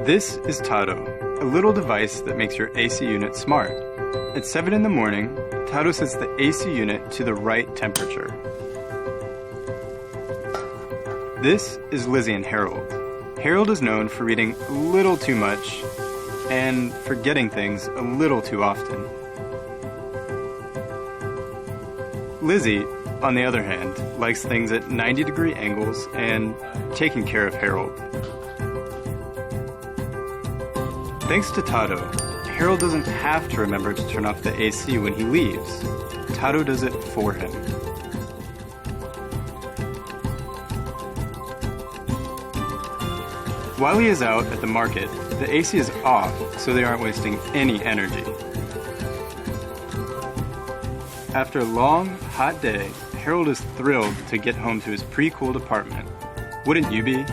This is Tado, a little device that makes your AC unit smart. At 7 in the morning, Tado sets the AC unit to the right temperature. This is Lizzie and Harold. Harold is known for reading a little too much and forgetting things a little too often. Lizzie, on the other hand, likes things at 90-degree angles and taking care of Harold. Thanks to Tado, Harold doesn't have to remember to turn off the AC when he leaves. Tado does it for him. While he is out at the market, the AC is off so they aren't wasting any energy. After a long, hot day, Harold is thrilled to get home to his pre-cooled apartment. Wouldn't you be?